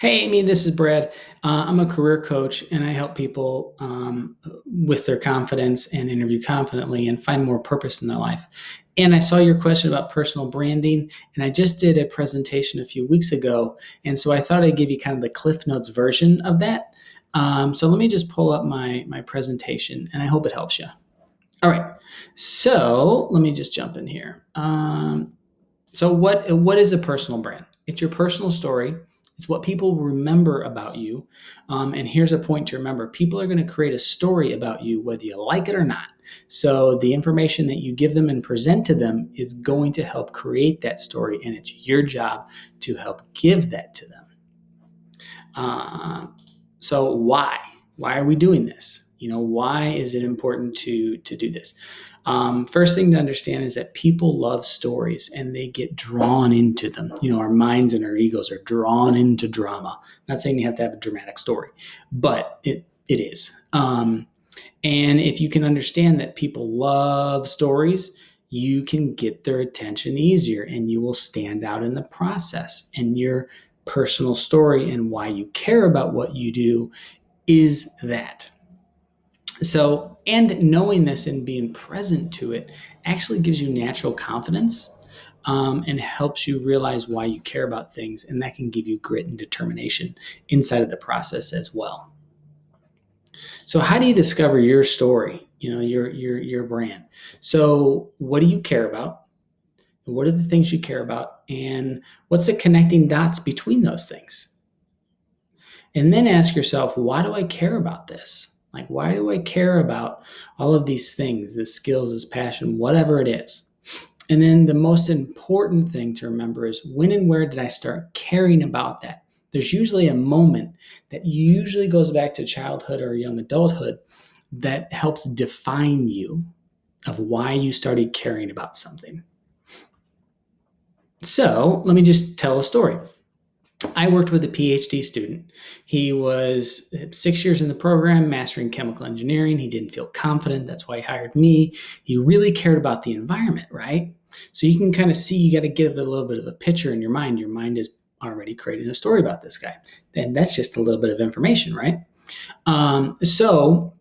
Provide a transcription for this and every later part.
Hey, Amy, this is Brad. I'm a career coach and I help people with their confidence and interview confidently and find more purpose in their life. And I saw your question about personal branding, and I just did a presentation a few weeks ago. And so I thought I'd give you kind of the Cliff Notes version of that. So let me just pull up my presentation and I hope it helps you. All right. So let me just jump in here. So what is a personal brand? It's your personal story. It's what people remember about you. And here's a point to remember: people are going to create a story about you, whether you like it or not. So the information that you give them and present to them is going to help create that story, and it's your job to help give that to them. So why? Why are we doing this? Why is it important to do this? First thing to understand is that people love stories and they get drawn into them. Our minds and our egos are drawn into drama. Not saying you have to have a dramatic story, but it is. And if you can understand that people love stories, you can get their attention easier and you will stand out in the process. And your personal story and why you care about what you do is that. So, and knowing this and being present to it actually gives you natural confidence, and helps you realize why you care about things. And that can give you grit and determination inside of the process as well. So how do you discover your story, your brand? So what do you care about? What are the things you care about? And what's the connecting dots between those things? And then ask yourself, why do I care about this? Like, why do I care about all of these things, this skills, this passion, whatever it is? And then the most important thing to remember is, when and where did I start caring about that? There's usually a moment that usually goes back to childhood or young adulthood that helps define you of why you started caring about something. So let me just tell a story. I worked with a PhD student. He was 6 years in the program, mastering chemical engineering. He didn't feel confident. That's why he hired me. He really cared about the environment, right? So you can kind of see, you got to give it a little bit of a picture in your mind. Your mind is already creating a story about this guy. And that's just a little bit of information, right? So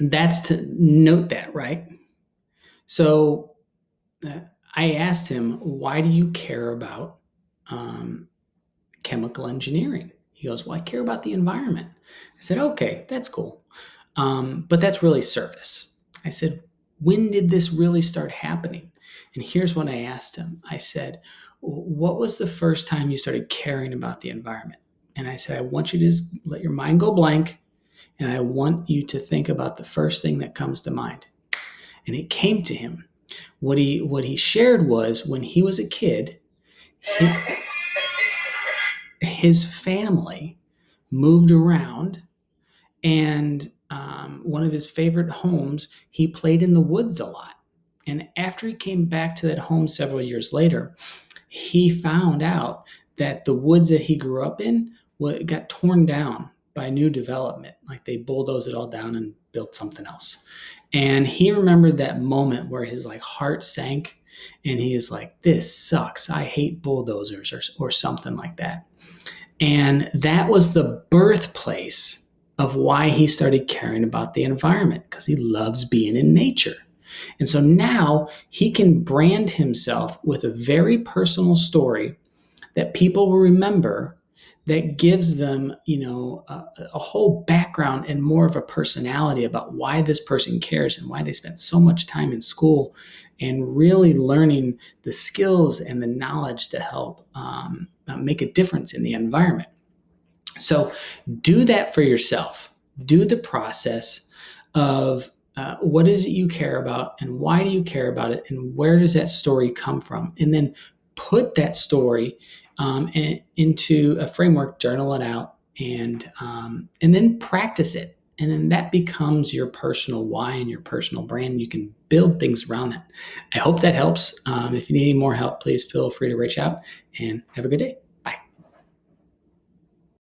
that's to note that, right? So I asked him, why do you care about chemical engineering? He goes, well, I care about the environment. I said, okay, that's cool. But that's really surface. I said, when did this really start happening? And here's what I asked him. I said, what was the first time you started caring about the environment? And I said, I want you to just let your mind go blank, and I want you to think about the first thing that comes to mind. And it came to him. What he shared was, when he was a kid, his family moved around, and one of his favorite homes, he played in the woods a lot. And after he came back to that home several years later, he found out that the woods that he grew up in got torn down by new development. Like, they bulldozed it all down and built something else. And he remembered that moment where his heart sank, and he is like, this sucks. I hate bulldozers, or something like that. And that was the birthplace of why he started caring about the environment, because he loves being in nature. And so now he can brand himself with a very personal story that people will remember, that gives them, a whole background and more of a personality about why this person cares and why they spent so much time in school and really learning the skills and the knowledge to help make a difference in the environment. So do that for yourself. Do the process of what is it you care about, and why do you care about it, and where does that story come from? And then put that story into a framework, journal it out, and then practice it. And then that becomes your personal why and your personal brand. You can build things around that. I hope that helps. If you need any more help, please feel free to reach out, and have a good day.